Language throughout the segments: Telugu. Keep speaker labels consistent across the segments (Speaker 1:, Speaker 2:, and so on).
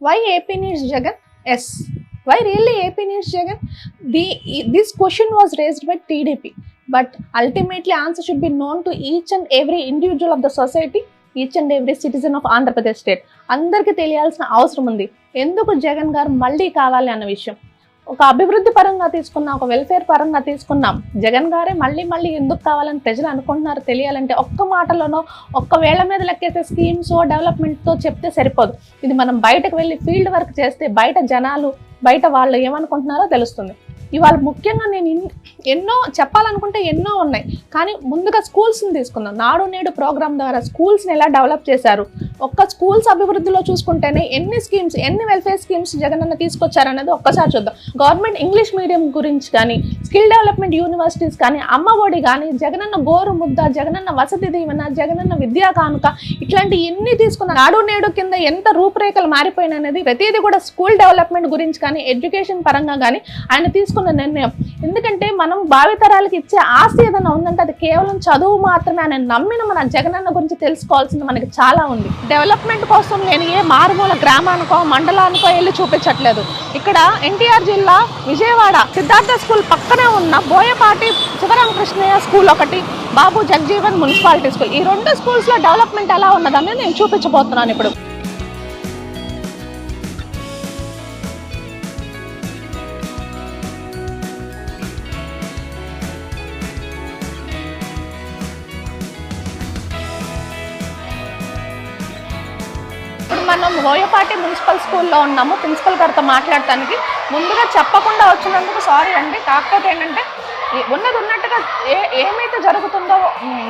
Speaker 1: Why AP needs Jagan? Yes. Why really AP needs Jagan? This question was raised by TDP, but ultimately answer should be known to each and every individual of the society, each and every citizen of Andhra Pradesh state. అందరికీ తెలియాల్సిన అవసరం ఉంది ఎందుకు జగన్ గారు మళ్ళీ కావాలి అన్న విషయం. ఒక అభివృద్ధి పరంగా తీసుకున్నాం, ఒక వెల్ఫేర్ పరంగా తీసుకున్నాం, జగన్ గారే మళ్ళీ మళ్ళీ ఎందుకు కావాలని ప్రజలు అనుకుంటున్నారు తెలియాలంటే ఒక్క మాటలోనో ఒక్క వేళ మీద లెక్కేసే స్కీమ్స్ డెవలప్మెంట్తో చెప్తే సరిపోదు. ఇది మనం బయటకు వెళ్ళి ఫీల్డ్ వర్క్ చేస్తే బయట జనాలు బయట వాళ్ళు ఏమనుకుంటున్నారో తెలుస్తుంది. ఇవాళ ముఖ్యంగా నేను ఎన్నో చెప్పాలనుకుంటే ఎన్నో ఉన్నాయి, కానీ ముందుగా స్కూల్స్ని తీసుకుందాం. నాడు నేడు ప్రోగ్రామ్ ద్వారా స్కూల్స్ని ఎలా డెవలప్ చేశారు, ఒక్క స్కూల్స్ అభివృద్ధిలో చూసుకుంటేనే ఎన్ని స్కీమ్స్, ఎన్ని వెల్ఫేర్ స్కీమ్స్ జగనన్న తీసుకొచ్చారనేది ఒక్కసారి చూద్దాం. గవర్నమెంట్ ఇంగ్లీష్ మీడియం గురించి కానీ, స్కిల్ డెవలప్మెంట్ యూనివర్సిటీస్ కానీ, అమ్మఒడి కానీ, జగనన్న గోరు ముద్ద, జగనన్న వసతి దీవెన, జగనన్న విద్యా కానుక, ఇట్లాంటి ఎన్ని తీసుకున్న నాడు నేడు కింద ఎంత రూపురేఖలు మారిపోయినాయి అనేది ప్రతిదీ కూడా స్కూల్ డెవలప్మెంట్ గురించి కానీ, ఎడ్యుకేషన్ పరంగా కానీ ఆయన తీసుకున్న నిర్ణయం. ఎందుకంటే మనం భావితరాలకు ఇచ్చే ఆస్తి ఏదైనా ఉందంటే అది కేవలం చదువు మాత్రమే అని నమ్మిన మన జగనన్న గురించి తెలుసుకోవాల్సింది మనకి చాలా ఉంది. డెవలప్మెంట్ కోసం నేను ఏ మారుమూల గ్రామానికో మండలానికో వెళ్ళి చూపించట్లేదు. ఇక్కడ ఎన్టీఆర్ జిల్లా విజయవాడ సిద్ధార్థ స్కూల్ పక్కనే ఉన్న బోయపాటి శివరామకృష్ణయ్య స్కూల్ ఒకటి, బాబు జగజీవన్ మున్సిపాలిటీ స్కూల్, ఈ రెండు స్కూల్స్లో డెవలప్మెంట్ ఎలా ఉన్నదని నేను చూపించబోతున్నాను ఇప్పుడు. మనం బోయపాటి మున్సిపల్ స్కూల్లో ఉన్నాము. ప్రిన్సిపల్ గారితో మాట్లాడటానికి ముందుగా చెప్పకుండా వచ్చినందుకు సారీ అండి. కాకపోతే ఏంటంటే ఉన్నది ఉన్నట్టుగా ఏమైతే జరుగుతుందో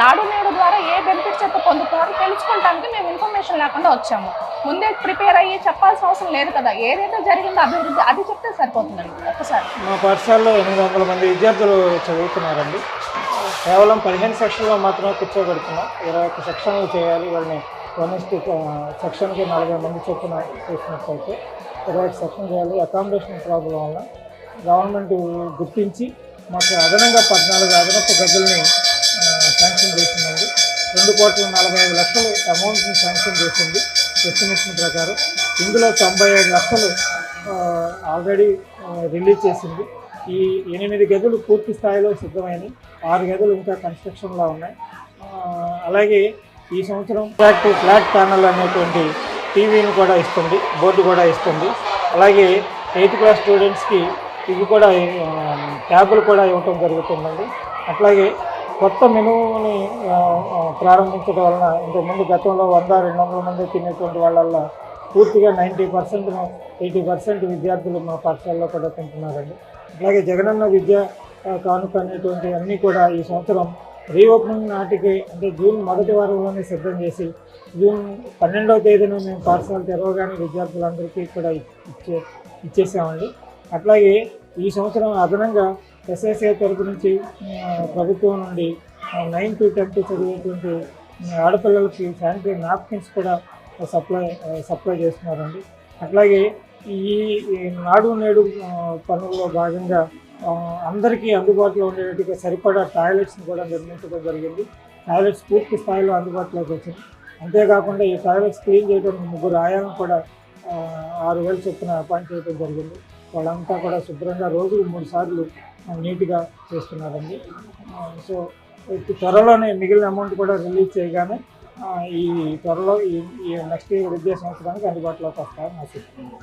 Speaker 1: నాడు నేడు ద్వారా ఏ బెనిఫిట్స్ అయితే పొందుతున్నారో తెలుసుకోవడానికి మేము ఇన్ఫర్మేషన్ లేకుండా వచ్చాము. ముందే ప్రిపేర్ అయ్యి చెప్పాల్సిన అవసరం లేదు కదా. ఏదైతే జరిగిందో అభివృద్ధి అది చెప్తే సరిపోతుందండి. ఒక్కసారి
Speaker 2: మా పాఠశాలలో 800 మంది విద్యార్థులు చదువుతున్నారండి. కేవలం 15 సెక్షన్లో మాత్రమే కూర్చోబెడుతున్నాం. 21 సెక్షన్లు చేయాలి. వాళ్ళని 1 సెక్షన్కి 40 మంది చొప్పున చేసినట్లయితే 21 సెక్షన్ చేయాలి. అకామిడేషన్ ప్రాబ్లం వల్ల గవర్నమెంట్ గుర్తించి మాకు అదనంగా 14 అదనపు గదుల్ని శాంక్షన్ చేసిందండి. 2,45,00,000 అమౌంట్ని శాంక్షన్ చేసింది ఎస్టిమేషన్ ప్రకారం. ఇందులో 95 లక్షలు ఆల్రెడీ రిలీజ్ చేసింది. ఈ 8 గదులు పూర్తి స్థాయిలో సిద్ధమైనవి. 6 గదులు ఇంకా కన్స్ట్రక్షన్లో ఉన్నాయి. అలాగే ఈ సంవత్సరం ఫ్లాట్ ప్యానల్ అనేటువంటి టీవీని కూడా ఇస్తుంది, బోర్డు కూడా ఇస్తుంది. అలాగే 8th క్లాస్ స్టూడెంట్స్కి ఇవి కూడా ట్యాబులు కూడా ఇవ్వటం జరుగుతుందండి. అట్లాగే కొత్త మెనూని ప్రారంభించడం వలన ఇంతకుముందు గతంలో 100-200 మంది తినేటువంటి వాళ్ళల్లో పూర్తిగా 90%, 80% విద్యార్థులు మా పాఠశాలలో కూడా తింటున్నారండి. అట్లాగే జగనన్న విద్యా కానుక అనేటువంటి అన్నీ కూడా ఈ సంవత్సరం రీఓపెనింగ్ నాటికి అంటే జూన్ 1వ వారంలోనే సిద్ధం చేసి జూన్ 12వ తేదీన మేము పాఠశాల తెరవగానే విద్యార్థులందరికీ కూడా ఇచ్చేసామండి. అట్లాగే ఈ సంవత్సరం అదనంగా ఎస్ఎస్ఏ తరపు నుంచి ప్రభుత్వం నుండి 9th to 10th చదివేటువంటి ఆడపిల్లలకి శానిటరీ నాప్కిన్స్ కూడా సప్లై చేస్తున్నారండి. అట్లాగే ఈ నాడు నేడు పనుల్లో భాగంగా అందరికీ అందుబాటులో ఉండేట్టుగా సరిపడా టాయిలెట్స్ని కూడా నిర్మించడం జరిగింది. టాయిలెట్స్ పూర్తి స్థాయిలో అందుబాటులోకి వచ్చింది. అంతేకాకుండా ఈ టాయిలెట్స్ క్లీన్ చేయడానికి 3 ఆయాలను కూడా 6,000 చొప్పున అపాయింట్ చేయడం జరిగింది. వాళ్ళంతా కూడా శుభ్రంగా రోజుకు 3 సార్లు నీట్గా చేస్తున్నారండి. సో త్వరలోనే మిగిలిన అమౌంట్ కూడా రిలీజ్ చేయగానే ఈ త్వరలో ఈ నెక్స్ట్ విద్యా సంవత్సరానికి అందుబాటులోకి వస్తారని ఆశిస్తున్నాను.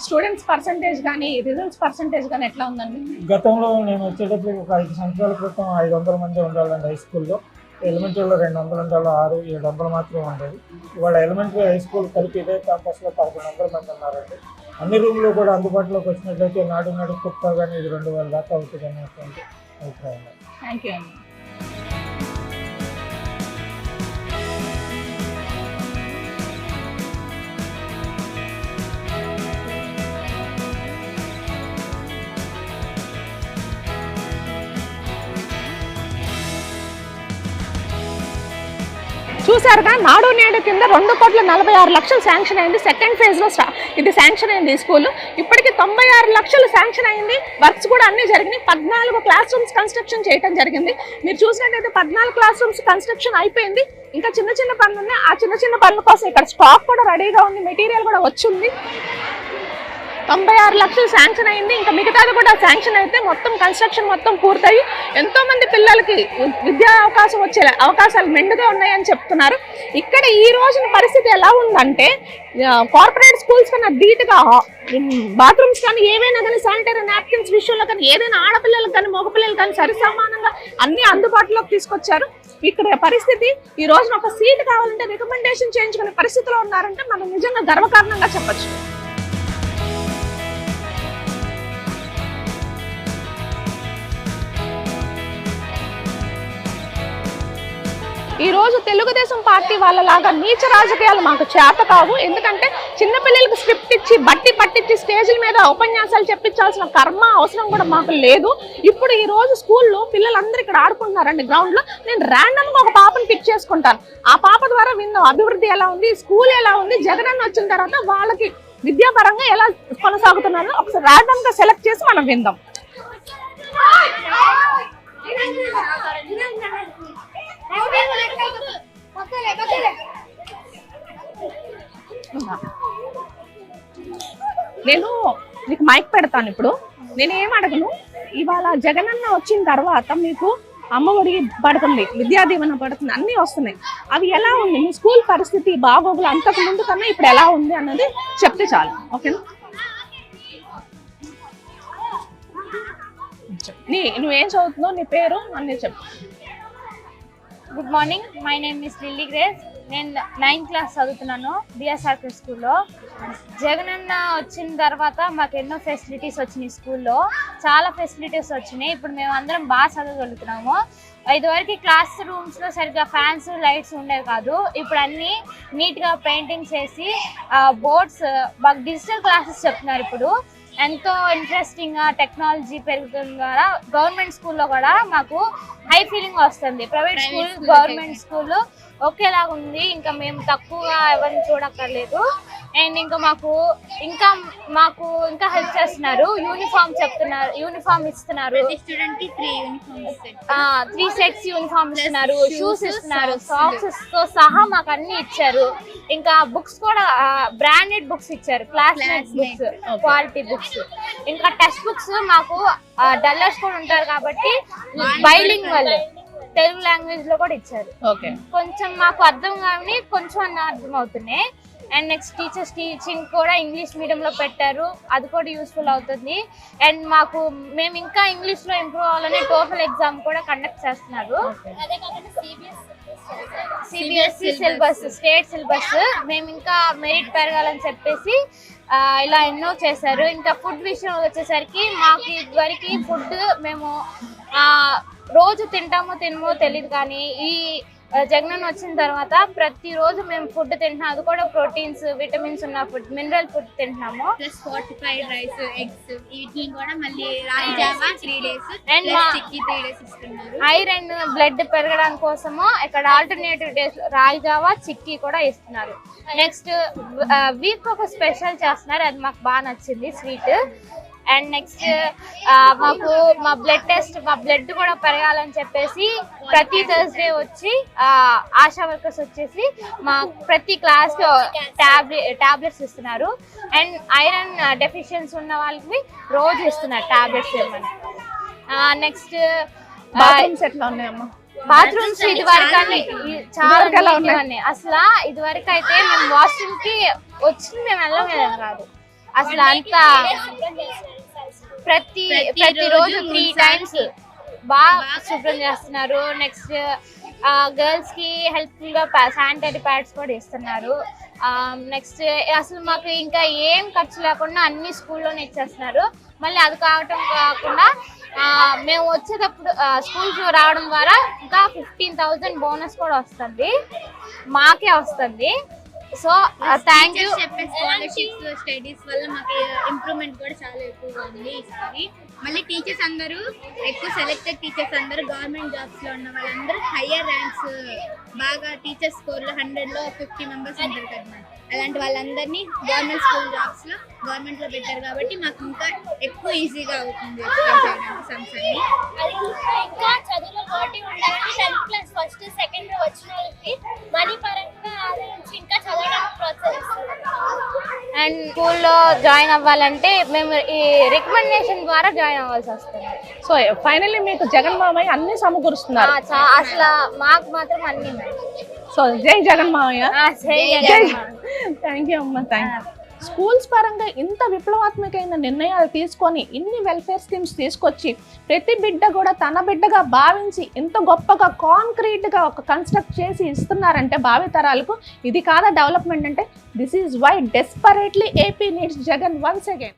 Speaker 1: స్టూడెంట్స్ పర్సంటేజ్ కానీ రిజల్ట్స్ పర్సంటేజ్ కానీ ఎట్లా ఉందండి?
Speaker 2: గతంలో నేను వచ్చేటప్పుడు ఒక 5 సంవత్సరాల క్రితం 500 మంది ఉండాలండి హై స్కూల్లో. ఎలిమెంటరీలో 200 ఉండాలి, 600-700 మాత్రమే ఉండేది. ఇవాళ ఎలిమెంటరీ హై స్కూల్ కలిపి ఇదే క్యాంపస్లో 1100 మంది ఉన్నారండి. అన్ని రూమ్లు కూడా అందుబాటులోకి వచ్చినట్లయితే నాడు నాడు కొత్తగానే ఇది 2000 దాకా అవుతుంది అనేటువంటి అభిప్రాయం.
Speaker 1: థ్యాంక్ యూ అండి. చూసారుగా, నాడు నేడు కింద 2,46,00,000 శాంక్షన్ అయింది. సెకండ్ ఫేజ్లో ఇది శాంక్షన్ అయింది ఈ స్కూల్. ఇప్పటికి 96 లక్షలు శాంక్షన్ అయింది. వర్క్స్ కూడా అన్ని జరిగినాయి. 14 క్లాస్ రూమ్స్ కన్స్ట్రక్షన్ చేయడం జరిగింది. మీరు చూసినట్టయితే 14 క్లాస్ రూమ్స్ కన్స్ట్రక్షన్ అయిపోయింది. ఇంకా చిన్న చిన్న పనులు ఉన్నాయి. ఆ చిన్న చిన్న పనుల కోసం ఇక్కడ స్టాక్ కూడా రెడీగా ఉంది, మెటీరియల్ కూడా వచ్చింది. 96 లక్షలు శాంక్షన్ అయింది. ఇంకా మిగతాది కూడా శాంక్షన్ అయితే మొత్తం కన్స్ట్రక్షన్ మొత్తం పూర్తయి ఎంతో మంది పిల్లలకి విద్యా అవకాశం వచ్చే అవకాశాలు మెండుగా ఉన్నాయని చెప్తున్నారు. ఇక్కడ ఈ రోజున పరిస్థితి ఎలా ఉందంటే, కార్పొరేట్ స్కూల్స్ కన్నా ధీటుగా బాత్రూమ్స్ కానీ ఏవైనా కానీ శానిటరీ నాప్కిన్స్ విషయంలో కానీ ఏదైనా ఆడపిల్లలకు కానీ మగపిల్లలకు కానీ సరిసమానంగా అన్ని అందుబాటులోకి తీసుకొచ్చారు. ఇక్కడ పరిస్థితి ఈ రోజున ఒక సీట్ కావాలంటే రికమెండేషన్ చేయించుకునే పరిస్థితిలో ఉన్నారంటే మనం నిజంగా గర్వకారణంగా చెప్పచ్చు. ఈ రోజు తెలుగుదేశం పార్టీ వాళ్ళలాగా నీచ రాజకీయాలు మాకు చేత కావు. ఎందుకంటే చిన్నపిల్లలకు స్క్రిప్ట్ ఇచ్చి బట్టి పట్టించి స్టేజ్ల మీద ఉపన్యాసాలు చెప్పించాల్సిన కర్మ అవసరం కూడా మాకు లేదు. ఇప్పుడు ఈ రోజు స్కూల్లో పిల్లలందరూ ఇక్కడ ఆడుకుంటున్నారండి గ్రౌండ్ లో. నేను ర్యాండమ్ గా ఒక పాపను పిక్ చేసుకుంటాను. ఆ పాప ద్వారా విన్న అభివృద్ధి ఎలా ఉంది, స్కూల్ ఎలా ఉంది, జగనన్న వచ్చిన తర్వాత వాళ్ళకి విద్యాపరంగా ఎలా కొనసాగుతున్నారో ఒకసారి ర్యాండమ్ గా సెలెక్ట్ చేసి మనం విందాం. నేను మీకు మైక్ పెడతాను. ఇప్పుడు నేనేం అడగను, ఇవాళ జగనన్న వచ్చిన తర్వాత మీకు అమ్మఒడి పడుతుంది, విద్యా దీవెన పడుతుంది, అన్నీ వస్తున్నాయి. అవి ఎలా ఉంది, మీ స్కూల్ పరిస్థితి బాగోగులు అంతకు ముందు కన్నా ఇప్పుడు ఎలా ఉంది అన్నది చెప్తే చాలు. ఓకేనా? నువ్వేం చదువుతున్నావు, నీ పేరు అన్నీ చెప్పు.
Speaker 3: Good morning, my name is lily grace. నేను 9th క్లాస్ చదువుతున్నాను బిఎస్ఆర్ స్కూల్లో. జగనన్న వచ్చిన తర్వాత మాకు ఎన్నో ఫెసిలిటీస్ వచ్చినాయి. స్కూల్లో చాలా ఫెసిలిటీస్ వచ్చినాయి. ఇప్పుడు మేము అందరం బాగా చదవగలుగుతున్నాము. ఇదివరకు క్లాస్ రూమ్స్లో సరిగ్గా ఫ్యాన్స్ లైట్స్ ఉండేవి కాదు. ఇప్పుడు అన్నీ నీట్గా పెయింటింగ్స్ వేసి బోర్డ్స్ మాకు డిజిటల్ క్లాసెస్ చెప్తున్నారు. ఇప్పుడు ఎంతో ఇంట్రెస్టింగ్గా టెక్నాలజీ పెరుగుతుంది ద్వారా గవర్నమెంట్ స్కూల్లో కూడా మాకు హై ఫీలింగ్ వస్తుంది. ప్రైవేట్ స్కూల్ గవర్నమెంట్ స్కూల్ ఒకేలాగా ఉంది. ఇంకా మేము తక్కువగా ఎవరిని చూడక్కర్లేదు. అండ్ ఇంకా మాకు హెల్ప్ చేస్తున్నారు. యూనిఫామ్ చెప్తున్నారు, యూనిఫామ్ ఇస్తున్నారు. 3 సెట్స్ యూనిఫామ్ ఇస్తున్నారు, షూస్ ఇస్తున్నారు, సాక్స్ తో సహా మాకు అన్ని ఇచ్చారు. ఇంకా బుక్స్ కూడా బ్రాండెడ్ బుక్స్ ఇచ్చారు, క్లాస్మేట్స్ బుక్స్, క్వాలిటీ బుక్స్. ఇంకా టెక్స్ట్ బుక్స్ మాకు డల్లర్స్ కూడా ఉంటారు కాబట్టి బైలింగ్వల్ తెలుగు లాంగ్వేజ్ లో కూడా ఇచ్చారు. కొంచెం మాకు అర్థం కానీ కొంచెం అన్న అర్థం అవుతున్నాయి. అండ్ నెక్స్ట్ టీచర్స్ టీచింగ్ కూడా ఇంగ్లీష్ మీడియంలో పెట్టారు, అది కూడా యూస్ఫుల్ అవుతుంది. అండ్ మేము ఇంకా ఇంగ్లీష్లో ఇంప్రూవ్ అవ్వాలని టోఫెల్ ఎగ్జామ్ కూడా కండక్ట్ చేస్తున్నారు. సిబిఎస్ఈ సిలబస్, స్టేట్ సిలబస్ మేము ఇంకా మెరిట్ పెరగాలని చెప్పేసి ఇలా ఎన్నో చేశారు. ఇంకా ఫుడ్ విషయం వచ్చేసరికి మాకు ఇదివరకు ఫుడ్ మేము రోజు తింటామో తెలియదు, కానీ ఈ జగనన్న వచ్చిన తర్వాత ప్రతిరోజు మేము ఫుడ్ తింటున్నాం. అది కూడా ప్రోటీన్స్, విటమిన్స్ ఉన్న ఫుడ్, మినరల్ ఫుడ్ తింటున్నాము.
Speaker 4: ప్లస్ ఫోర్టిఫైడ్ రైస్, ఎగ్స్, వీటిని కూడా మళ్ళీ రాగి Java 3 days
Speaker 3: and
Speaker 4: chikki 3 days ఇస్తున్నారు.
Speaker 3: ఐరన్ బ్లడ్ పెరగడానికి కోసము ఇక్కడ ఆల్టర్నేటివ్ డేస్ రాగి జావా, చిక్కీ కూడా ఇస్తున్నారు. నెక్స్ట్ వీక్ ఒక స్పెషల్ చేస్తున్నారు, అది మాకు బాగా నచ్చింది, స్వీట్. అండ్ నెక్స్ట్ మా బ్లడ్ కూడా పెరగాలని చెప్పేసి ప్రతి థర్స్డే వచ్చి ఆశా వర్కర్స్ వచ్చేసి మా ప్రతి క్లాస్కి టాబ్లెట్స్ ఇస్తున్నారు. అండ్ ఐరన్ డెఫిషియన్సీ ఉన్న వాళ్ళకి రోజు ఇస్తున్నారు టాబ్లెట్స్ ఏమని. నెక్స్ట్ బాత్రూమ్స్ ఇదివరకు చాలా ఉన్నాయి. అసలు ఇదివరకు అయితే మేము వాష్రూమ్ కి వచ్చింది మేము వెళ్ళడం కాదు. అసలు అంతా ప్రతిరోజు 3 times బాగా శుభ్రం చేస్తున్నారు. నెక్స్ట్ గర్ల్స్ కి హెల్ప్ఫుల్ గా శానిటరీ ప్యాడ్స్ కూడా ఇస్తున్నారు. నెక్స్ట్ అసలు మాకు ఇంకా ఏం ఖర్చు లేకుండా అన్ని స్కూల్లోనే ఇచ్చేస్తున్నారు. మళ్ళీ అది కాకుండా మేము వచ్చేటప్పుడు స్కూల్కి రావడం ద్వారా ఇంకా 15,000 బోనస్ కూడా వస్తుంది, మాకే వస్తుంది. So thank you.
Speaker 4: చెప్పే స్కాలర్షిప్స్ స్టడీస్ వల్ల మాకు ఇంప్రూవ్మెంట్ కూడా చాలా ఎక్కువగా ఉంది ఈసారి. మళ్ళీ టీచర్స్ అందరూ ఎక్కువ సెలెక్టెడ్ టీచర్స్ అందరూ గవర్నమెంట్ జాబ్స్ లో ఉన్న వాళ్ళందరూ హయ్యర్ ర్యాంక్స్ బాగా టీచర్స్ స్కోర్లో 100లో 50 మెంబర్స్ ఉంటారు కదా, అలాంటి వాళ్ళందరినీ గవర్నమెంట్ స్కూల్ జాబ్స్ లో గవర్నమెంట్ లో పెట్టారు కాబట్టి మాకు ఇంకా ఎక్కువ ఈజీగా అవుతుంది సమ్స్ అన్ని.
Speaker 5: ఇంకా చదువులో పోటీ ఉండాలని 10th క్లాస్ ఫస్ట్ సెకండ్ వచ్చిన వాళ్ళకి మనీ పరంగా ఆదరించి ఇంకా చదవడానికి ప్రోత్సహిస్తున్నారు.
Speaker 3: అండ్ స్కూల్లో జాయిన్ అవ్వాలంటే మేము ఈ రికమెండేషన్ ద్వారా జాయిన్ అవ్వాల్సి వస్తుంది.
Speaker 1: సో ఫైనల్లీ మీకు జగన్ మామయ్య అన్ని సమకూరుస్తున్నారు.
Speaker 3: అసలు మాకు మాత్రం అన్ని
Speaker 1: సో జై జగన్ మామయ్య. థ్యాంక్ యూ అమ్మ, థ్యాంక్ యూ. స్కూల్స్ పరంగా ఇంత విప్లవాత్మకమైన నిర్ణయాలు తీసుకొని ఇన్ని వెల్ఫేర్ స్కీమ్స్ తీసుకొచ్చి ప్రతి బిడ్డ కూడా తన బిడ్డగా భావించి ఇంత గొప్పగా కాంక్రీట్గా ఒక కన్స్ట్రక్ట్ చేసి ఇస్తున్నారంటే భావితరాలకు ఇది కాదా డెవలప్మెంట్ అంటే? This is why desperately AP needs Jagan once again.